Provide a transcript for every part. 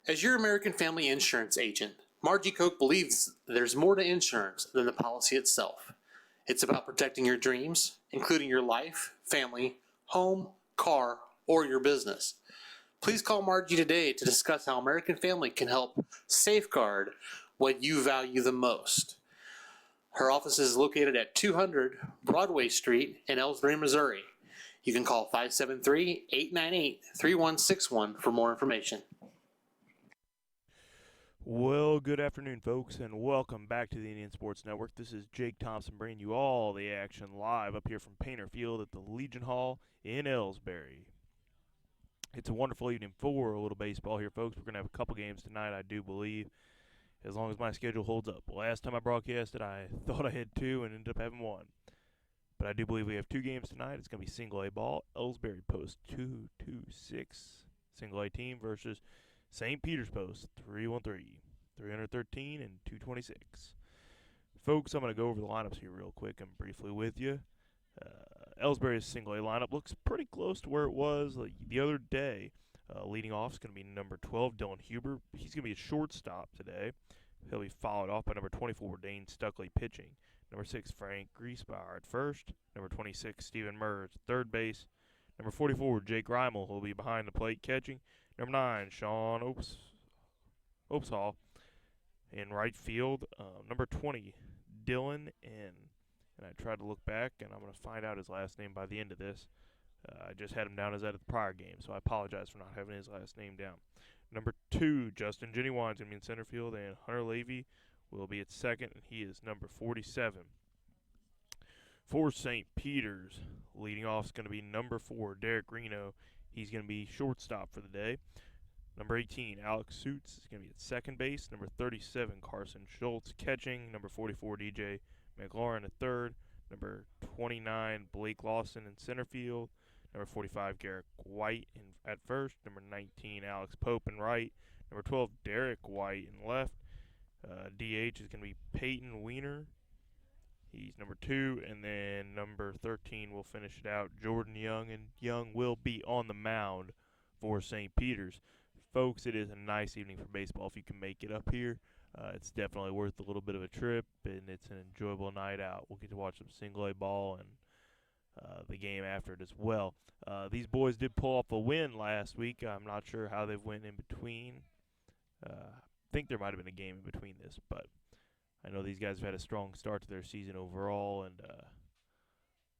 As your American Family Insurance agent, Margie Koch believes there's more to insurance than the policy itself. It's about protecting your dreams, including your life, family, home, car, or your business. Please call Margie today to discuss how American Family can help safeguard what you value the most. Her office is located at 200 Broadway Street in Ellsbury, Missouri. You can call 573-898-3161 for more information. Well, good afternoon, folks, and welcome back to the Indian Sports Network. This is Jake Thompson bringing you all the action live up here from Painter Field at the Legion Hall in Ellsbury. It's a wonderful evening for a little baseball here, folks. We're going to have a couple games tonight, I do believe, as long as my schedule holds up. Last time I broadcasted, I thought I had two and ended up having one. But I do believe we have two games tonight. It's going to be single A ball, Ellsbury Post 226 single A team versus St. Peter's Post 313, 313 and 226. Folks, I'm going to go over the lineups here real quick and briefly with you. Ellsbury's single A lineup looks pretty close to where it was the other day. Leading off is going to be number 12, Dylan Huber. He's going to be a shortstop today. He'll be followed off by number 24, Dane Stuckley pitching. Number 6, Frank Griesbauer at first. Number 26, Stephen Murr at third base. Number 44, Jake Reimel, who'll be behind the plate catching. Number 9, Sean Opeshall in right field. Number 20, Dylan N. And I tried to look back, and I'm going to find out his last name by the end of this. I just had him down as that at the prior game, so I apologize for not having his last name down. Number 2, Justin Jenny-Wine's going to be in center field, and Hunter Levy will be at second, and he is number 47. For St. Peter's, leading off is going to be number 4, Derek Reno. He's going to be shortstop for the day. Number 18, Alex Suits is going to be at second base. Number 37, Carson Schultz catching. Number 44, DJ McLaurin at third. Number 29, Blake Lawson in center field. Number 45, Garrett White at first. Number 19, Alex Pope in right. Number 12, Derek White in left. DH is going to be Peyton Weiner. He's number 2. And then number 13 will finish it out, Jordan Young. And Young will be on the mound for St. Peter's. Folks, it is a nice evening for baseball if you can make it up here. It's definitely worth a little bit of a trip, and it's an enjoyable night out. We'll get to watch some single A ball and the game after it as well. These boys did pull off a win last week. I'm not sure how they've went in between. I think there might have been a game in between this, but I know these guys have had a strong start to their season overall, and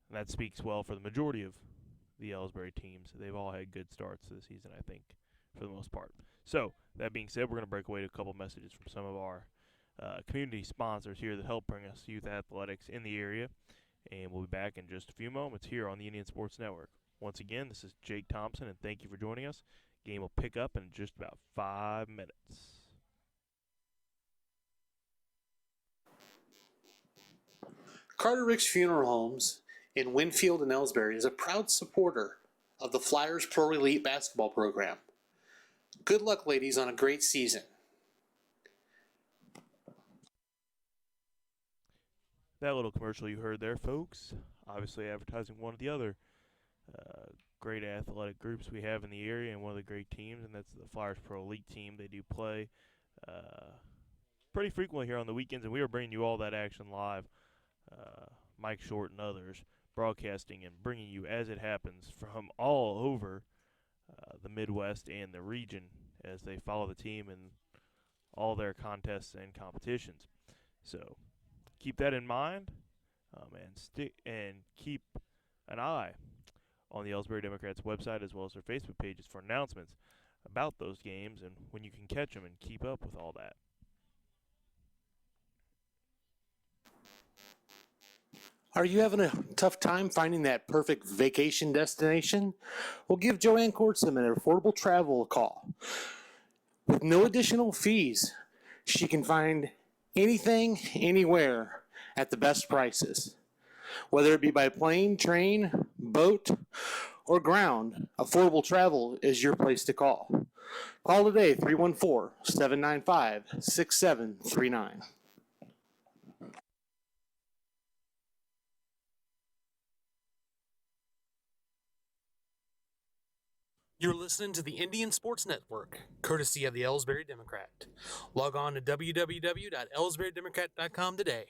that speaks well for the majority of the Ellsbury teams. They've all had good starts this season, I think, for the most part. So, that being said, we're going to break away to a couple messages from some of our community sponsors here that help bring us youth athletics in the area. And we'll be back in just a few moments here on the Indian Sports Network. Once again, this is Jake Thompson, and thank you for joining us. Game will pick up in just about 5 minutes. Carter Ricks Funeral Homes in Winfield and Ellsbury is a proud supporter of the Flyers Pro Elite basketball program. Good luck, ladies, on a great season. That little commercial you heard there, folks, obviously advertising one of the other great athletic groups we have in the area and one of the great teams, and that's the Flyers Pro Elite team. They do play pretty frequently here on the weekends, and we are bringing you all that action live. Mike Short and others broadcasting and bringing you as it happens from all over the Midwest and the region as they follow the team in all their contests and competitions. So keep that in mind, and keep an eye on the Ellsbury Democrats website as well as their Facebook pages for announcements about those games and when you can catch them, and keep up with all that. Are you having a tough time finding that perfect vacation destination? Well, give Joanne Kortsom an Affordable Travel a call. With no additional fees, she can find anything, anywhere, at the best prices. Whether it be by plane, train, boat, or ground, Affordable Travel is your place to call. Call today, 314-795-6739. You're listening to the Indian Sports Network, courtesy of the Ellsbury Democrat. Log on to www.ellsburydemocrat.com today.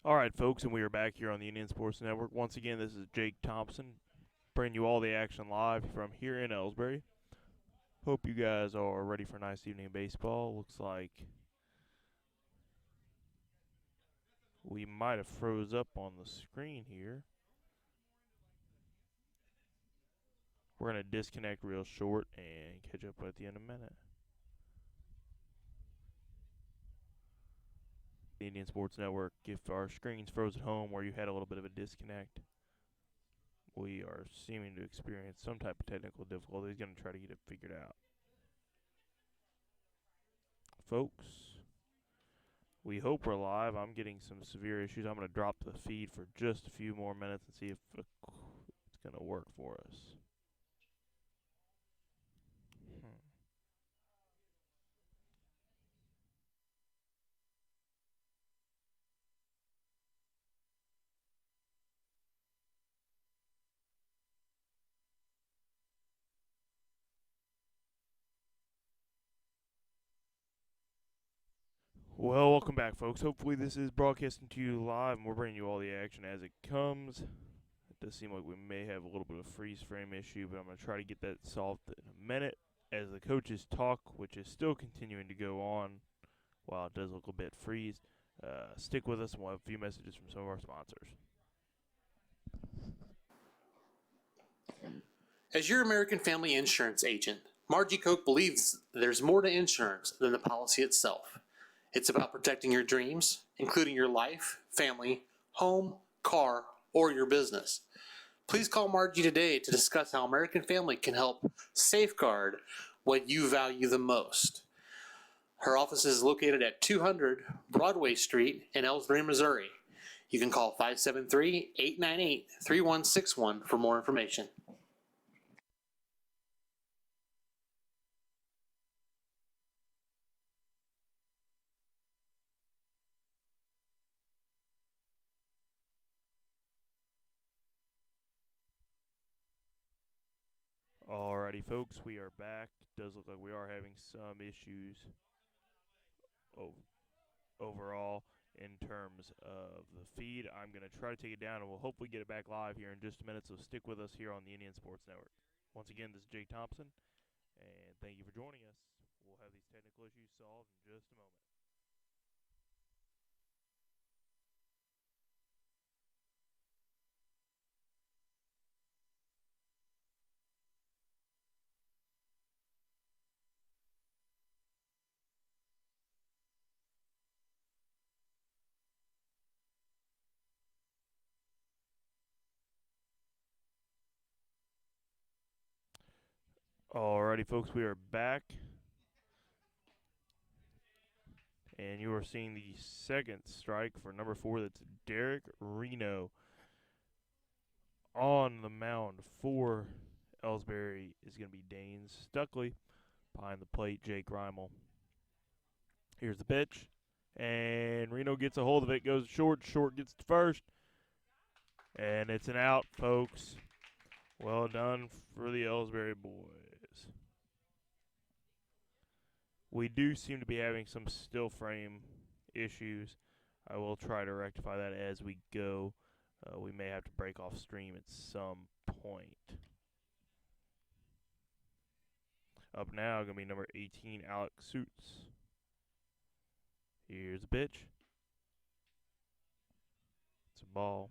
All right, folks, and we are back here on the Indian Sports Network. Once again, this is Jake Thompson, bringing you all the action live from here in Ellsbury. Hope you guys are ready for a nice evening of baseball. Looks like we might have froze up on the screen here. We're going to disconnect real short and catch up at the end of a minute. The Indian Sports Network, if our screens froze at home or you had a little bit of a disconnect, we are seeming to experience some type of technical difficulty. He's going to try to get it figured out. Folks, we hope we're live. I'm getting some severe issues. I'm going to drop the feed for just a few more minutes and see if it's going to work for us. Well, welcome back, folks. Hopefully this is broadcasting to you live, and we're bringing you all the action as it comes. It does seem like we may have a little bit of a freeze frame issue, but I'm going to try to get that solved in a minute as the coaches talk, which is still continuing to go on while it does look a bit freeze. Stick with us, and we'll have a few messages from some of our sponsors. As your American Family Insurance agent, Margie Koch believes there's more to insurance than the policy itself. It's about protecting your dreams, including your life, family, home, car, or your business. Please call Margie today to discuss how American Family can help safeguard what you value the most. Her office is located at 200 Broadway Street in Ellsbury, Missouri. You can call 573-898-3161 for more information. Alrighty, folks, we are back. Does look like we are having some issues overall in terms of the feed. I'm going to try to take it down, and we'll hopefully get it back live here in just a minute, so stick with us here on the Indian Sports Network. Once again, this is Jake Thompson, And thank you for joining us. We'll have these technical issues solved in just a moment. Alrighty, folks, we are back. And you are seeing the second strike for number 4. That's Derek Reno. On the mound for Ellsbury is going to be Dane Stuckley. Behind the plate, Jake Reimel. Here's the pitch. And Reno gets a hold of it, goes short. Short gets to first. And it's an out, folks. Well done for the Ellsbury boys. We do seem to be having some still frame issues. I will try to rectify that as we go. We may have to break off stream at some point. Up now, going to be number 18, Alex Suits. Here's a pitch. It's a ball.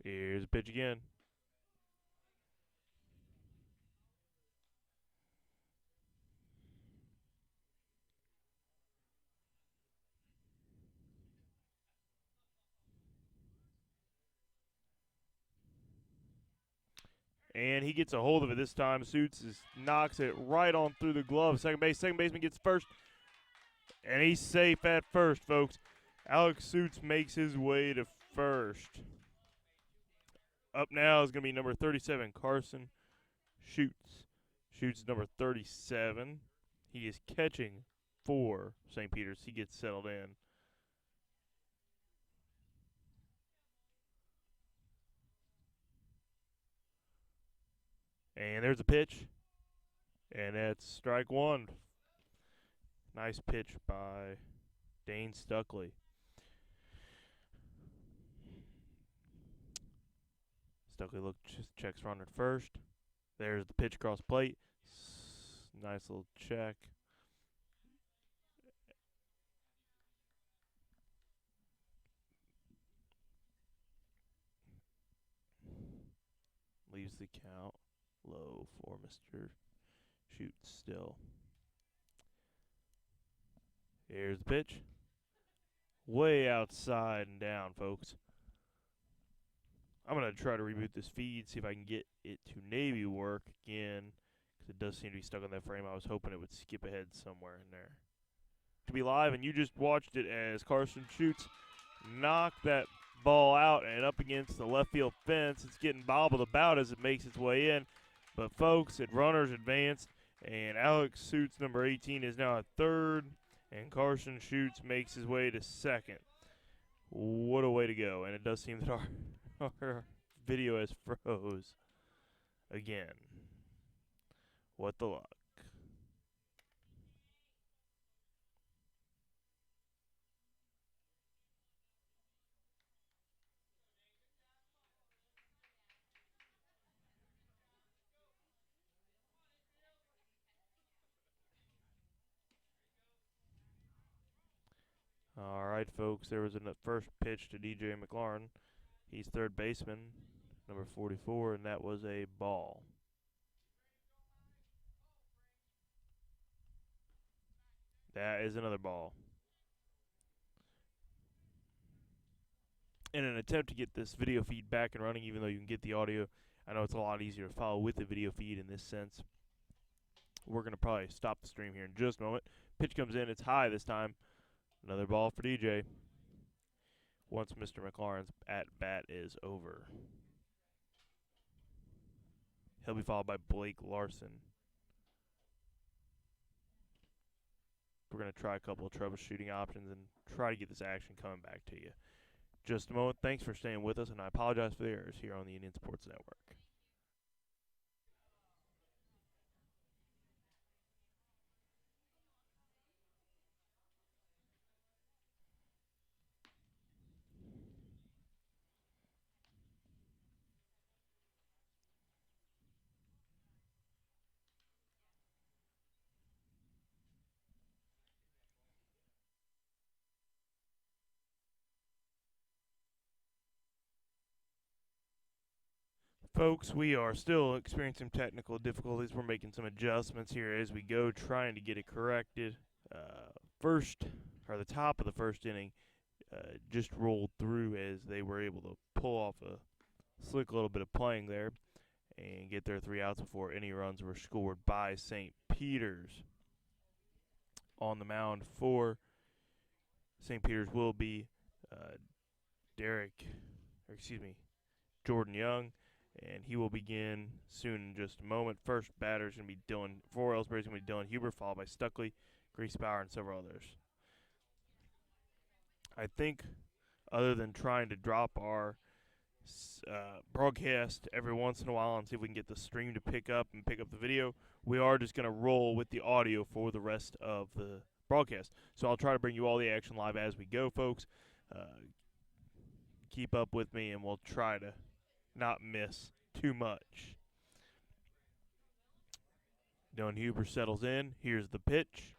Here's a pitch again. And he gets a hold of it this time. Suits knocks it right on through the glove. Second baseman gets first. And he's safe at first, folks. Alex Suits makes his way to first. Up now is going to be number 37, Carson Schutz. Schutz number 37. He is catching for St. Peter's. He gets settled in. And there's a pitch. And that's strike one. Nice pitch by Dane Stuckley. Stuckley checks runner at first. There's the pitch across plate. Nice little check. Leaves the count low for Mr. Schutz still. Here's the pitch. Way outside and down, folks. I'm going to try to reboot this feed, see if I can get it to Navy work again, because it does seem to be stuck on that frame. I was hoping it would skip ahead somewhere in there. To be live, and you just watched it as Carson Schutz knock that ball out and up against the left field fence. It's getting bobbled about as it makes its way in. But, folks, it runners advanced, and Alex Suits, number 18, is now at third, and Carson Schutz makes his way to second. What a way to go. And it does seem that our video has froze again. What the luck. All right, folks, there was a first pitch to DJ McLaurin. He's third baseman, number 44, and that was a ball. That is another ball. In an attempt to get this video feed back and running, even though you can get the audio, I know it's a lot easier to follow with the video feed in this sense. We're going to probably stop the stream here in just a moment. Pitch comes in. It's high this time. Another ball for DJ. Once Mr. McLaurin's at-bat is over. He'll be followed by Blake Larson. We're going to try a couple of troubleshooting options and try to get this action coming back to you. Just a moment. Thanks for staying with us, and I apologize for the errors here on the Indian Sports Network. Folks, we are still experiencing technical difficulties. We're making some adjustments here as we go, trying to get it corrected. The top of the first inning just rolled through as they were able to pull off a slick little bit of playing there and get their 3 outs before any runs were scored by St. Peter's. On the mound for St. Peter's will be Jordan Young, and he will begin soon in just a moment. First batter is going to be Dylan, for Ellsbury is going to be Dylan Huber, followed by Stuckley, Griesbauer, and several others. I think other than trying to drop our broadcast every once in a while and see if we can get the stream to pick up the video, we are just going to roll with the audio for the rest of the broadcast. So I'll try to bring you all the action live as we go, folks. Keep up with me, and we'll try to not miss too much. Dylan Huber settles in. Here's the pitch,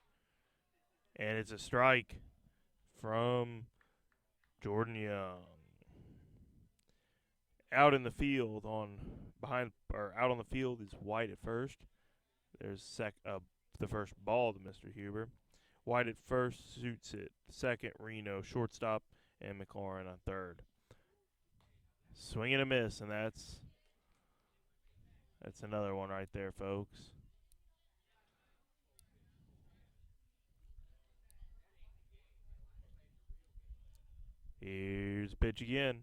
and it's a strike from Jordan Young. Out on the field is White at first. There's the first ball to Mr. Huber. White at first, Suits at second, Reno shortstop, and McLaurin on third. Swing and a miss, and that's another one right there, folks. Here's the pitch again.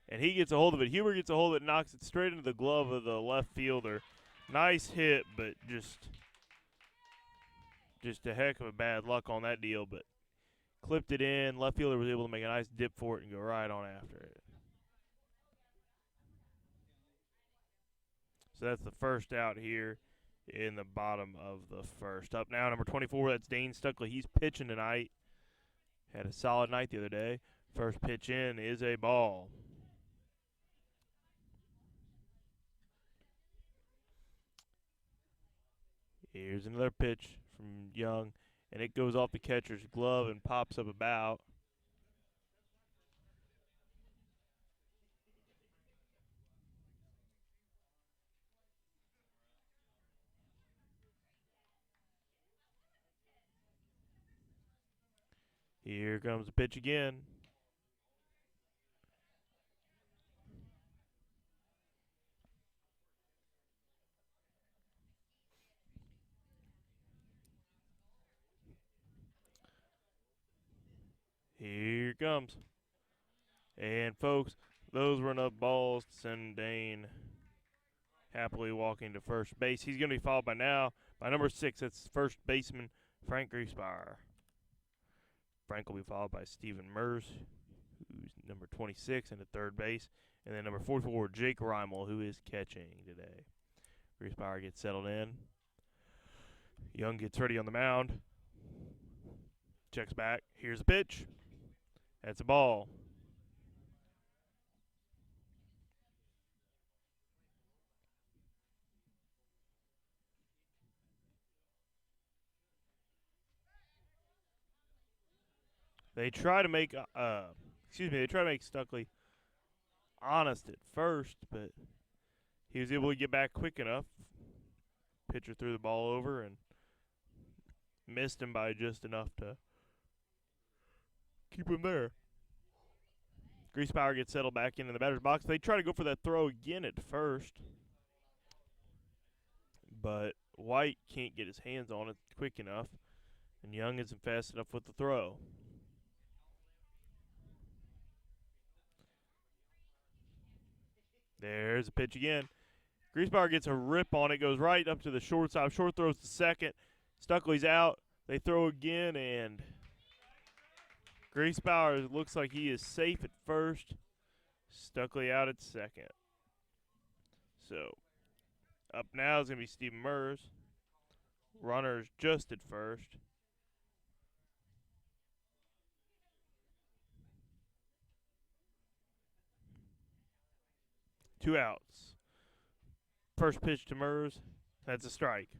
And he gets a hold of it. Huber gets a hold of it, knocks it straight into the glove of the left fielder. Nice hit, but just a heck of a bad luck on that deal. But clipped it in. Left fielder was able to make a nice dip for it and go right on after it. So that's the first out here in the bottom of the first. Up now, number 24, that's Dane Stuckley. He's pitching tonight. Had a solid night the other day. First pitch in is a ball. Here's another pitch from Young, and it goes off the catcher's glove and pops up about. Here comes the pitch again. Here it comes. And, folks, those were enough balls to send Dane happily walking to first base. He's going to be followed by number 6. That's first baseman Frank Griesbauer. Frank will be followed by Stephen Mers, who's number 26 and at third base. And then number 44, Jake Reimel, who is catching today. Griesbauer gets settled in. Young gets ready on the mound. Checks back. Here's the pitch. That's a ball. They try to make Stuckley honest at first, but he was able to get back quick enough. Pitcher threw the ball over and missed him by just enough to keep him there. Griesbauer gets settled back into the batter's box. They try to go for that throw again at first, but White can't get his hands on it quick enough, and Young isn't fast enough with the throw. There's a pitch again. Griesbauer gets a rip on it, goes right up to the shortstop. Short throws to second. Stuckley's out. They throw again, and Griesbauer looks like he is safe at first. Stuckley out at second. So, up now is going to be Stephen Mers. Runners just at first. Two outs. First pitch to Mers. That's a strike.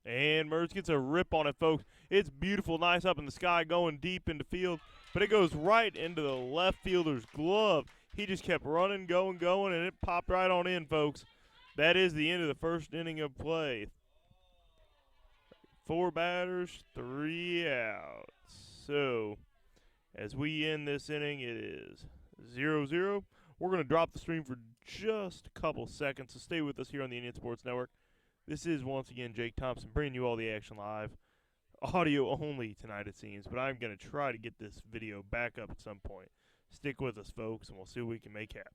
And Mers gets a rip on it, folks. It's beautiful, nice up in the sky, going deep into field, but it goes right into the left fielder's glove. He just kept running, going, and it popped right on in, folks. That is the end of the first inning of play. 4 batters, 3 outs. So, as we end this inning, it is 0-0. We're going to drop the stream for just a couple seconds, so stay with us here on the Indian Sports Network. This is, once again, Jake Thompson bringing you all the action live. Audio only tonight, it seems, but I'm going to try to get this video back up at some point. Stick with us, folks, and we'll see what we can make happen.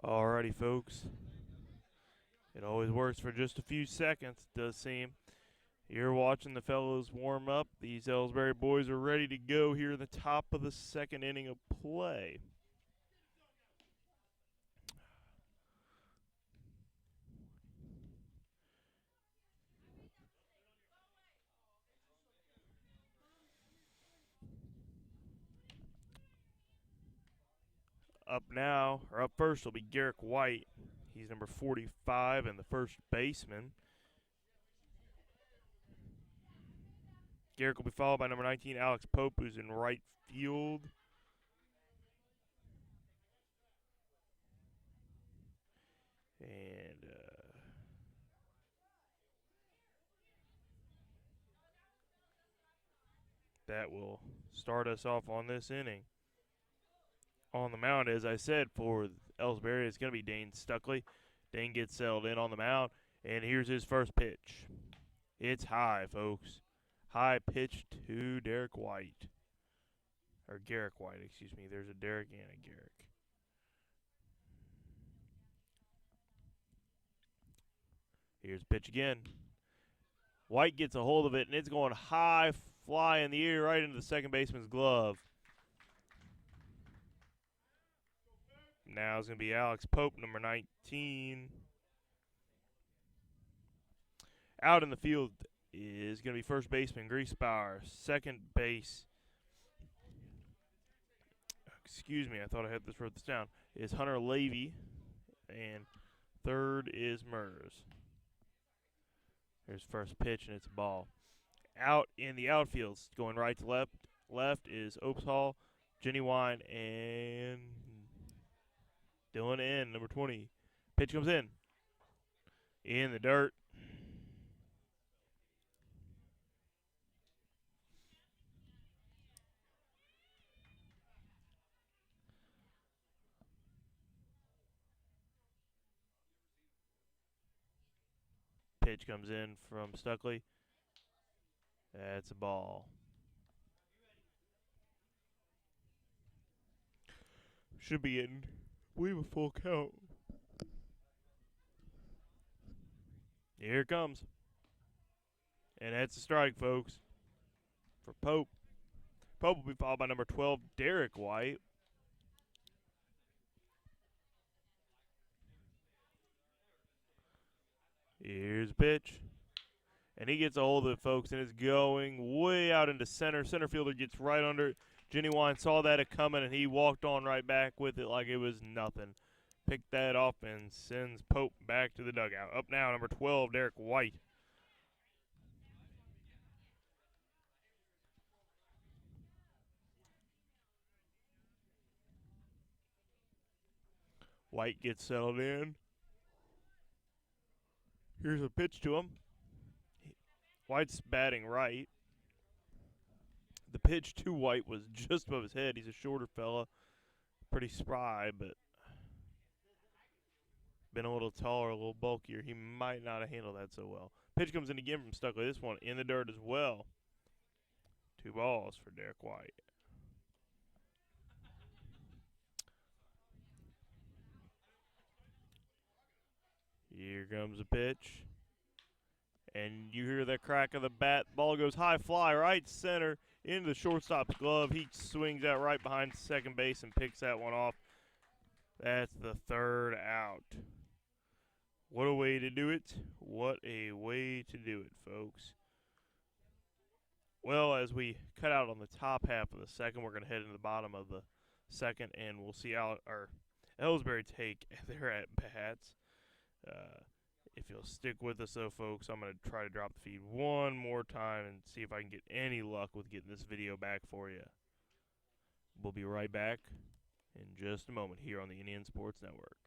Alrighty, folks. It always works for just a few seconds, it does seem. You're watching the fellows warm up. These Ellsbury boys are ready to go here in the top of the second inning of play. Up first will be Garrick White. He's number 45 and the first baseman. Garrick will be followed by number 19, Alex Pope, who's in right field. And that will start us off on this inning. On the mound, as I said, for Ellsbury, it's going to be Dane Stuckley. Dane gets settled in on the mound, and here's his first pitch. It's high, folks. High pitch to Derek White. Or Garrick White, excuse me. There's a Derek and a Garrick. Here's the pitch again. White gets a hold of it, and it's going high, fly in the air right into the second baseman's glove. Now it's going to be Alex Pope, number 19. Out in the field is going to be first baseman Griesbauer. Second base, excuse me, I thought I had wrote this down, is Hunter Levy. And third is Mers. There's first pitch, and it's a ball. Out in the outfield, going right to left. Left is Opes Hall, Jenny Wine, and Dylan N, number 20. Pitch comes in. In the dirt. Pitch comes in from Stuckley. That's a ball. Should be in, I believe, a full count. Here it comes. And that's a strike, folks, for Pope. Pope will be followed by number 12, Derek White. Here's a pitch. And he gets a hold of it, folks, and it's going way out into center. Center fielder gets right under it. Jenny Wine saw that coming, and he walked on right back with it like it was nothing. Picked that off and sends Pope back to the dugout. Up now, number 12, Derek White. White gets settled in. Here's a pitch to him. White's batting right. The pitch to White was just above his head. He's a shorter fella. Pretty spry, but been a little taller, a little bulkier. He might not have handled that so well. Pitch comes in again from Stuckley. This one in the dirt as well. 2 balls for Derek White. Here comes a pitch. And you hear the crack of the bat. Ball goes high fly right center into the shortstop's glove. He swings out right behind second base and picks that one off. That's the third out. What a way to do it. What a way to do it, folks. Well, as we cut out on the top half of the second, we're going to head into the bottom of the second, and we'll see how our Ellsbury take their at-bats. If you'll stick with us, though, folks, I'm going to try to drop the feed one more time and see if I can get any luck with getting this video back for you. We'll be right back in just a moment here on the Indian Sports Network.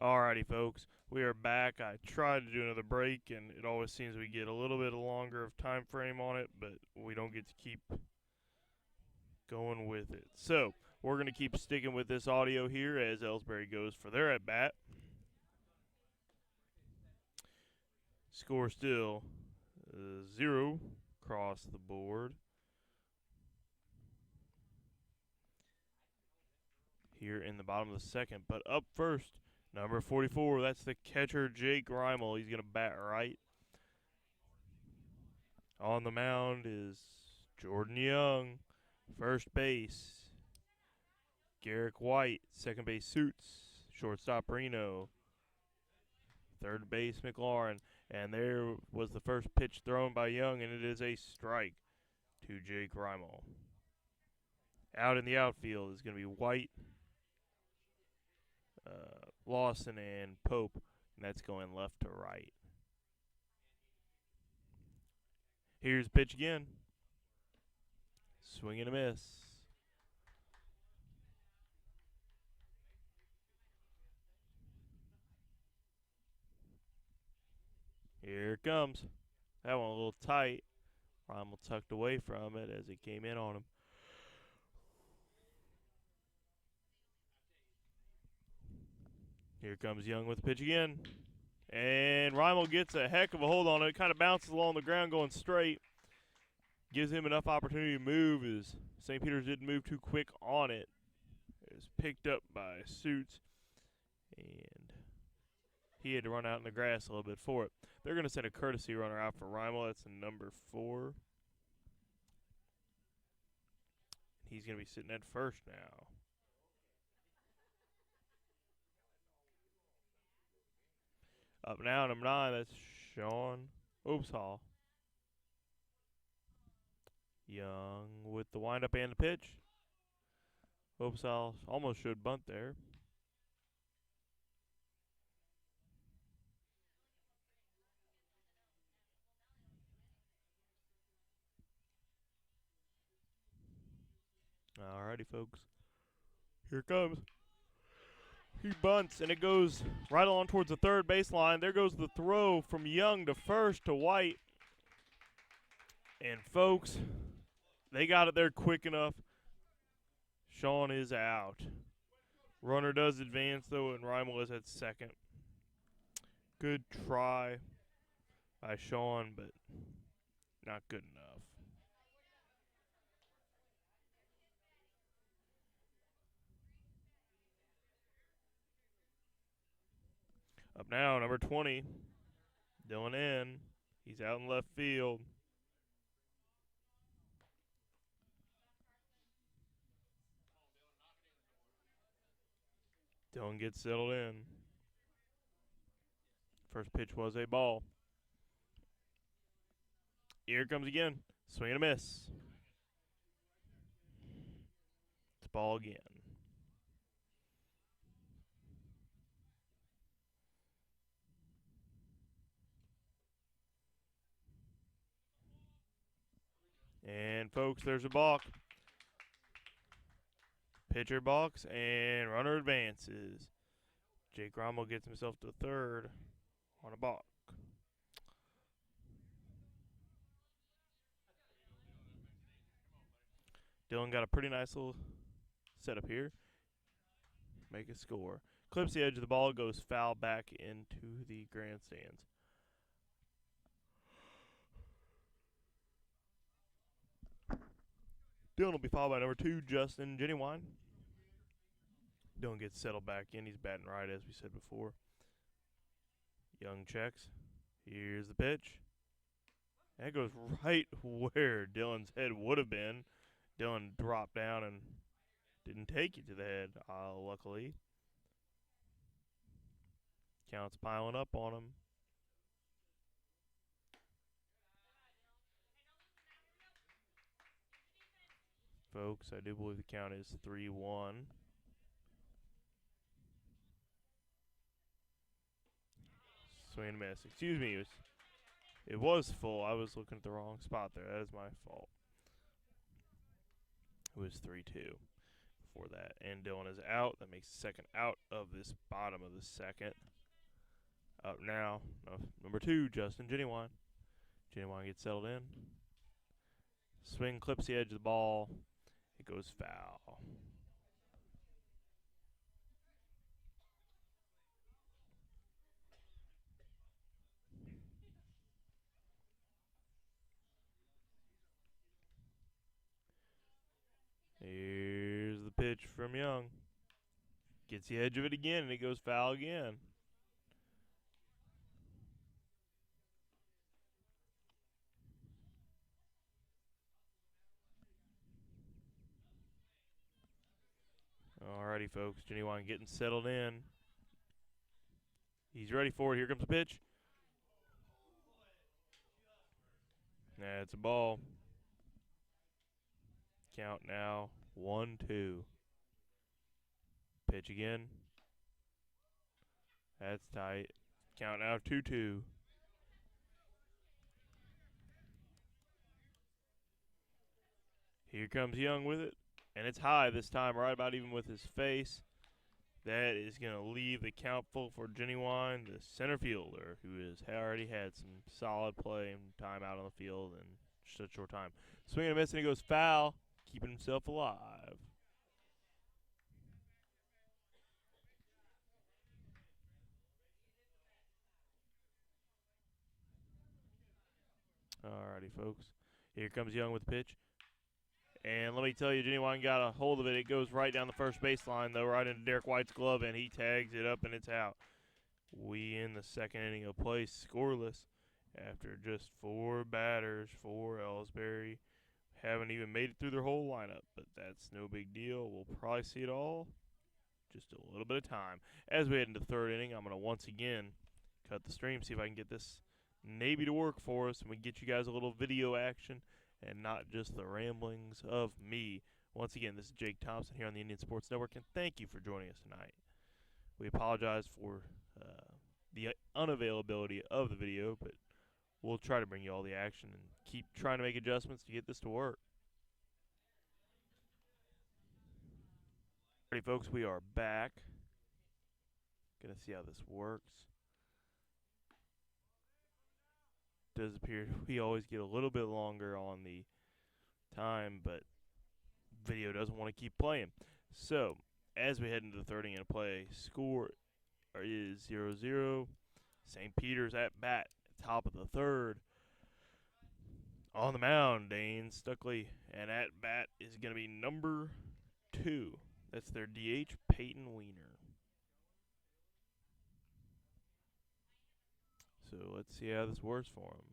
Alrighty, folks, we are back. I tried to do another break, and it always seems we get a little bit longer of time frame on it, but we don't get to keep going with it. So we're going to keep sticking with this audio here as Ellsbury goes for their at-bat. Score still 0 across the board. Here in the bottom of the second, but up first, number 44, that's the catcher, Jake Reimel. He's going to bat right. On the mound is Jordan Young, first base. Garrick White, second base, Suits. Shortstop, Reno. Third base, McLaurin. And there was the first pitch thrown by Young, and it is a strike to Jake Reimel. Out in the outfield is going to be White, Lawson, and Pope, and that's going left to right. Here's the pitch again. Swing and a miss. Here it comes. That one a little tight. Reimel tucked away from it as it came in on him. Here comes Young with the pitch again. And Reimel gets a heck of a hold on it. It kind of bounces along the ground going straight. Gives him enough opportunity to move as St. Peter's didn't move too quick on it. It was picked up by Suits. And he had to run out in the grass a little bit for it. They're going to send a courtesy runner out for Reimel. That's number 4. He's going to be sitting at first now. Up now, number 9, that's Sean Obshall. Young with the windup and the pitch. Obshall almost should bunt there. Alrighty, folks. Here it comes. He bunts, and it goes right along towards the third baseline. There goes the throw from Young to first to White. And, folks, they got it there quick enough. Sean is out. Runner does advance, though, and Reimel is at second. Good try by Sean, but not good enough. Up now, number 20, Dylan N. He's out in left field. Dylan gets settled in. First pitch was a ball. Here it comes again. Swing and a miss. It's ball again. And, folks, there's a balk. Pitcher balks, and runner advances. Jake Reimel gets himself to third on a balk. Dylan got a pretty nice little setup here. Make a score. Clips the edge of the ball, goes foul back into the grandstands. Dylan will be followed by number 2, Justin Genuine. Dylan gets settled back in. He's batting right, as we said before. Young checks. Here's the pitch. That goes right where Dylan's head would have been. Dylan dropped down and didn't take it to the head, luckily. Count's piling up on him. Folks, I do believe the count is 3-1. Swing and miss. Excuse me, it was full. I was looking at the wrong spot there. That is my fault. It was 3-2 before that. And Dylan is out. That makes the second out of this bottom of the second. Up now, number 2, Justin Genuine. Genuine gets settled in. Swing clips the edge of the ball. It goes foul. Here's the pitch from Young. Gets the edge of it again, and it goes foul again. Alrighty, folks. Genuine getting settled in. He's ready for it. Here comes the pitch. That's a ball. Count now 1-2. Pitch again. That's tight. Count now 2-2. Here comes Young with it. And it's high this time, right about even with his face. That is going to leave the count full for Genuine, the center fielder, who has already had some solid play and time out on the field in such a short time. Swing and a miss, and he goes foul, keeping himself alive. Alrighty, folks. Here comes Young with the pitch. And let me tell you, Genuine got a hold of it. It goes right down the first baseline, though, right into Derek White's glove, and he tags it up, and it's out. We in the second inning of play, scoreless, after just 4 batters for Ellsbury. Haven't even made it through their whole lineup, but that's no big deal. We'll probably see it all. Just a little bit of time. As we head into the third inning, I'm going to once again cut the stream, see if I can get this Navy to work for us, and we get you guys a little video action and not just the ramblings of me. Once again, this is Jake Thompson here on the Indian Sports Network, and thank you for joining us tonight. We apologize for the unavailability of the video, but we'll try to bring you all the action and keep trying to make adjustments to get this to work. Alrighty, folks, we are back. Gonna see how this works. Does appear we always get a little bit longer on the time, but video doesn't want to keep playing. So, as we head into the third inning of play, score is 0-0. St. Peter's at bat, top of the third. On the mound, Dane Stuckley, and at bat is going to be number 2. That's their DH, Peyton Weiner. So let's see how this works for him.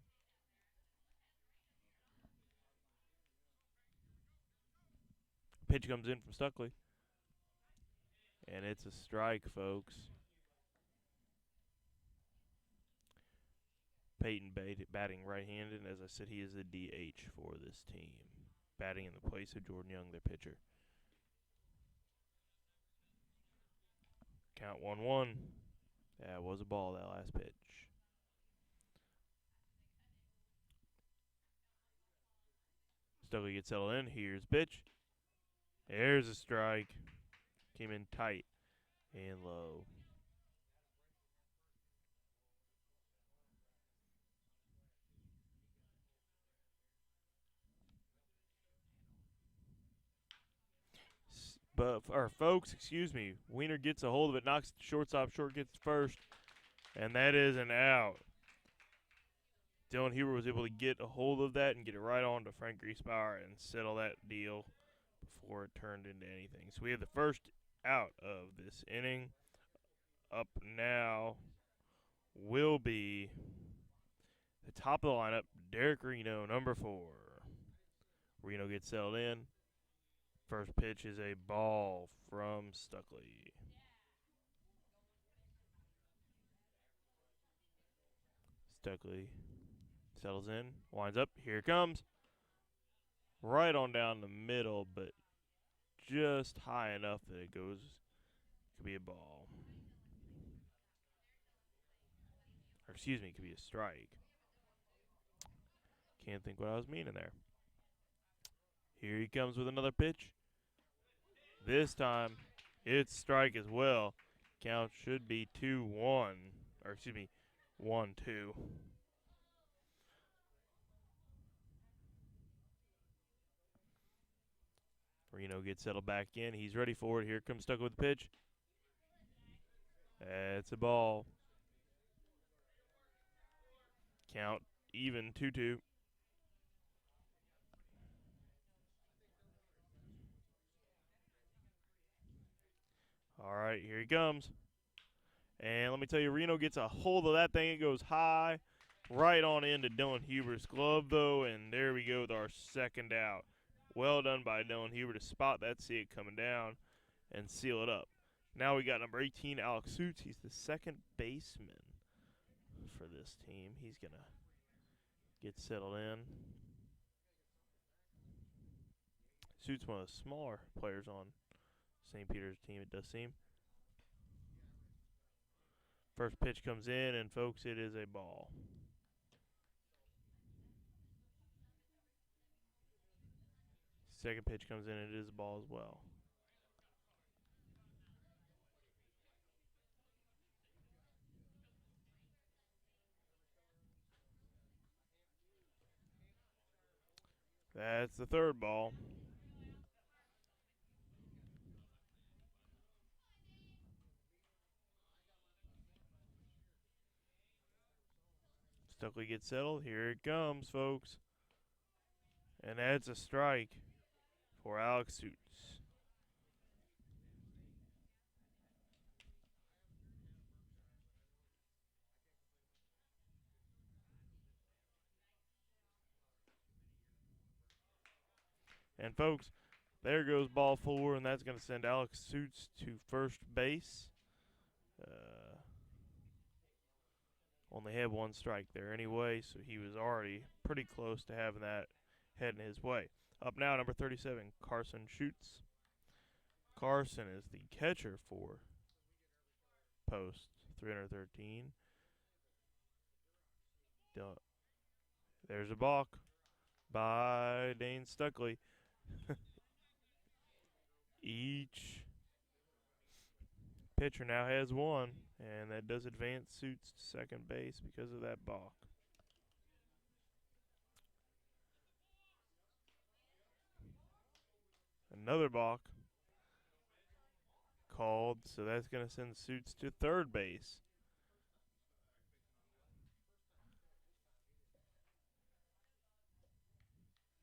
Pitch comes in from Stuckley. And it's a strike, folks. Peyton batting right-handed. As I said, he is the DH for this team. Batting in the place of Jordan Young, their pitcher. Count 1-1. That was a ball, that last pitch. Stuckley gets settled in. Here's pitch. There's a strike. Came in tight and low. Folks, excuse me. Weiner gets a hold of it, knocks it to shortstop. Short gets first, and that is an out. Dylan Huber was able to get a hold of that and get it right on to Frank Griesbauer and settle that deal. before it turned into anything. So we have the first out of this inning. Up now will be the top of the lineup, Derek Reno, number 4. Reno gets settled in. First pitch is a ball from Stuckley. Stuckley settles in, winds up. Here it comes. Right on down the middle, but just high enough that it goes. Could be a ball. Or excuse me, it could be a strike. Can't think what I was meaning there. Here he comes with another pitch. This time, it's strike as well. Count should be 2-1. Or excuse me, 1-2. Reno gets settled back in. He's ready for it. Here comes Stuckley with the pitch. That's a ball. Count even 2-2. All right, here he comes. And let me tell you, Reno gets a hold of that thing. It goes high, right on into Dylan Huber's glove, though. And there we go with our second out. Well done by Dylan Huber to spot that, see it coming down, and seal it up. Now we got number 18, Alex Suits. He's the second baseman for this team. He's going to get settled in. Suits one of the smaller players on St. Peter's team, it does seem. First pitch comes in, and folks, it is a ball. Second pitch comes in, and it is a ball as well. That's the third ball. Stuckley gets settled. Here it comes, folks. And that's a strike for Alex Suits. And folks, there goes ball 4, and that's going to send Alex Suits to first base. Only had one strike there anyway, so he was already pretty close to having that heading his way. Up now, number 37, Carson Schutz. Carson is the catcher for Post 313. There's a balk by Dane Stuckley. Each pitcher now has one, and that does advance Suits to second base because of that balk. Another balk called, so that's going to send Suits to third base.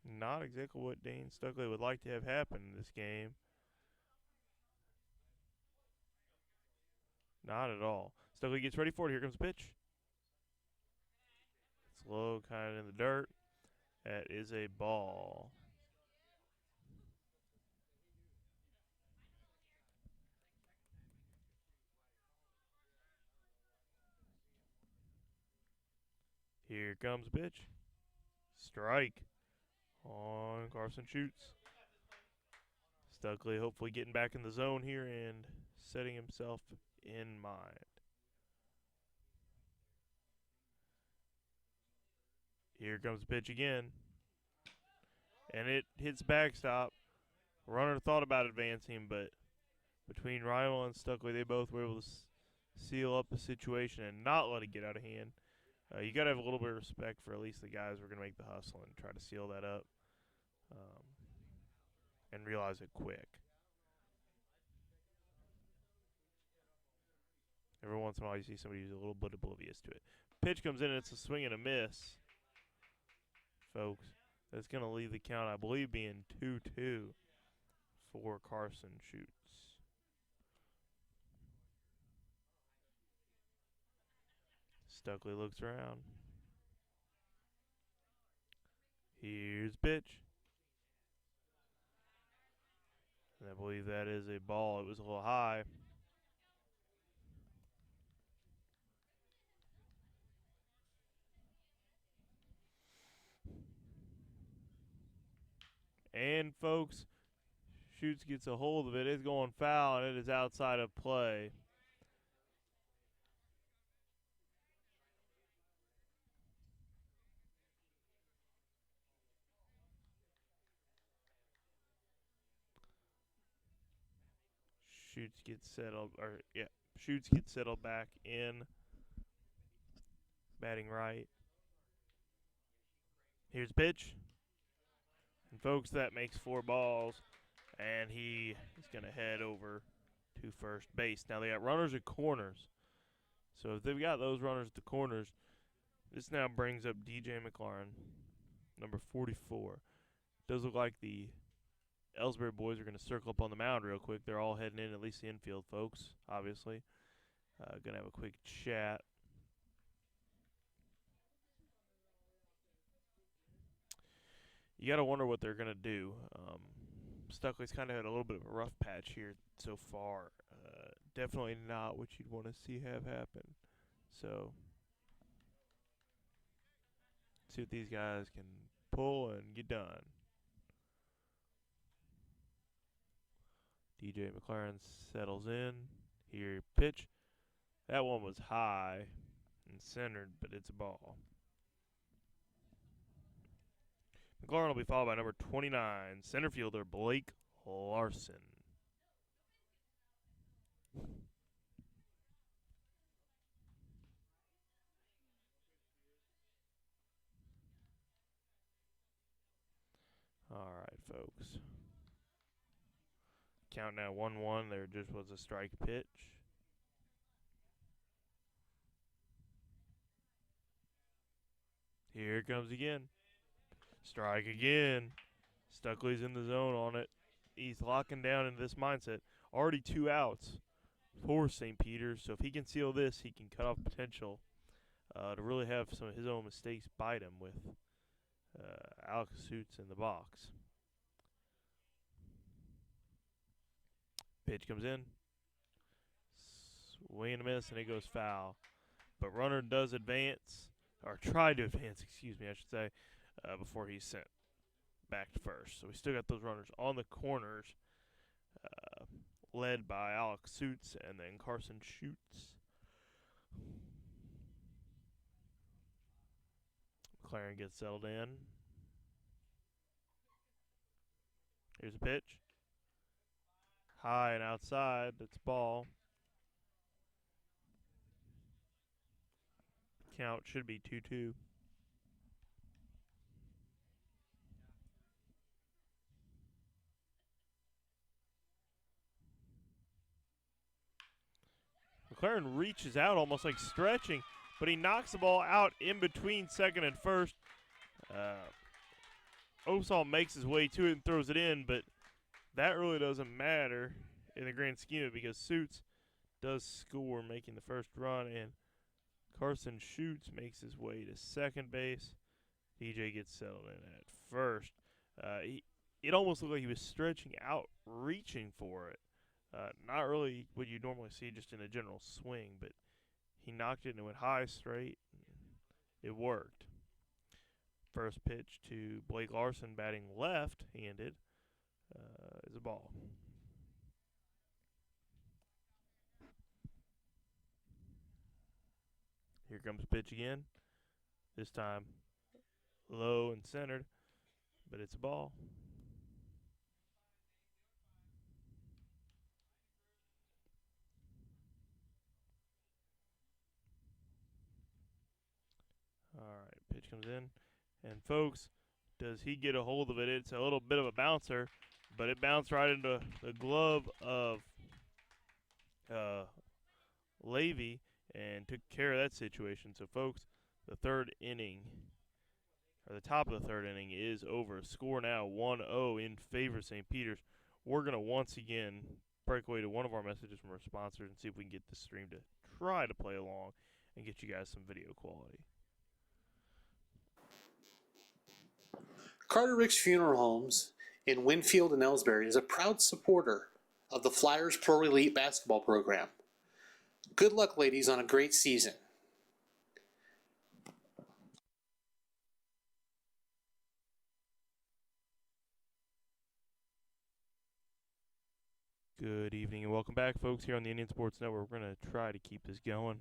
Not exactly what Dane Stuckley would like to have happen in this game. Not at all. Stuckley gets ready for it. Here comes the pitch. It's low, kind of in the dirt. That is a ball. Here comes the pitch. Strike on Carson Schutz. Stuckley hopefully getting back in the zone here and setting himself in mind. Here comes the pitch again. And it hits backstop. Runner thought about advancing, but between Rymel and Stuckley, they both were able to seal up the situation and not let it get out of hand. You got to have a little bit of respect for at least the guys who are going to make the hustle and try to seal that up and realize it quick. Every once in a while you see somebody who's a little bit oblivious to it. Pitch comes in and it's a swing and a miss, folks. That's going to leave the count, I believe, being 2-2. for Carson Schutz. Stuckley looks around. Here's pitch. And I believe that is a ball. It was a little high. And, folks, Schutz gets a hold of it. It's going foul, and it is outside of play. Schutz gets settled back in. Batting right. Here's pitch. And, folks, that makes 4 balls. And he is going to head over to first base. Now they got runners at corners. So if they've got those runners at the corners, this now brings up DJ McLaurin, number 44. Does look like the Ellsbury boys are going to circle up on the mound real quick. They're all heading in, at least the infield folks, obviously. Going to have a quick chat. You got to wonder what they're going to do. Stuckley's kind of had a little bit of a rough patch here so far. Definitely not what you'd want to see have happen. So, see what these guys can pull and get done. DJ McLaurin settles in. Here, pitch. That one was high and centered, but it's a ball. McLaurin will be followed by number 29, center fielder Blake Larson. All right, folks. Count now 1-1. There just was a strike pitch. Here it comes again. Strike again. Stuckley's in the zone on it. He's locking down into this mindset. Already 2 outs for St. Peter's. So if he can seal this, he can cut off potential to really have some of his own mistakes bite him with Alex Schutz in the box. Pitch comes in. Swing and a miss, and it goes foul. But runner does advance, or try to advance, excuse me, I should say, before he's sent back to first. So we still got those runners on the corners, led by Alex Schutz and then Carson Schutz. McLaurin gets settled in. Here's a pitch. High and outside. That's ball. Count should be 2-2. McLaurin reaches out almost like stretching, but he knocks the ball out in between second and first. Osal makes his way to it and throws it in, but that really doesn't matter in the grand scheme of it because Schutz does score, making the first run, and Carson Schutz makes his way to second base. DJ gets settled in at first. It almost looked like he was stretching out, reaching for it. Not really what you normally see just in a general swing, but he knocked it and it went high straight. It worked. First pitch to Blake Larson, batting left-handed, is a ball. Here comes pitch again. This time low and centered, but it's a ball. All right, pitch comes in. And, folks, does he get a hold of it? It's a little bit of a bouncer, but it bounced right into the glove of Levy and took care of that situation. So, folks, the third inning, or the top of the third inning, is over. Score now 1-0 in favor of St. Peter's. we're going to once again break away to one of our messages from our sponsors and see if we can get this stream to try to play along and get you guys some video quality. Carter Ricks Funeral Homes in Winfield and Ellsbury is a proud supporter of the Flyers Pro Elite basketball program. Good luck, ladies, on a great season. Good evening and welcome back, folks, here on the Indian Sports Network. We're going to try to keep this going.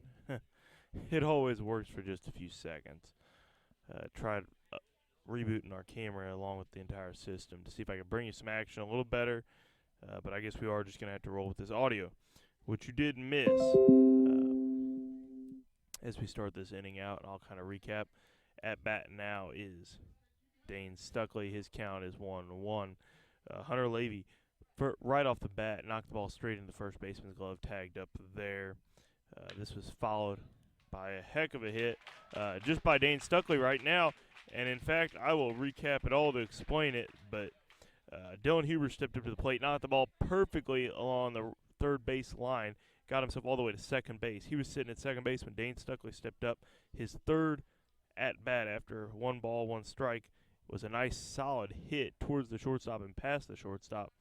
It always works for just a few seconds. Tried rebooting our camera along with the entire system to see if I could bring you some action a little better, but I guess we are just going to have to roll with this audio. What you did miss as we start this inning out, and I'll kind of recap, at bat now is Dane Stuckley. His count is 1-1. Hunter Levy, right off the bat, knocked the ball straight into the first baseman's glove, tagged up there. This was followed by a heck of a hit just by Dane Stuckley right now. And, in fact, I will recap it all to explain it, but Dylan Huber stepped up to the plate, knocked the ball perfectly along the third base line, got himself all the way to second base. He was sitting at second base when Dane Stuckley stepped up. His third at-bat after 1 ball, 1 strike was a nice solid hit towards the shortstop and past the shortstop.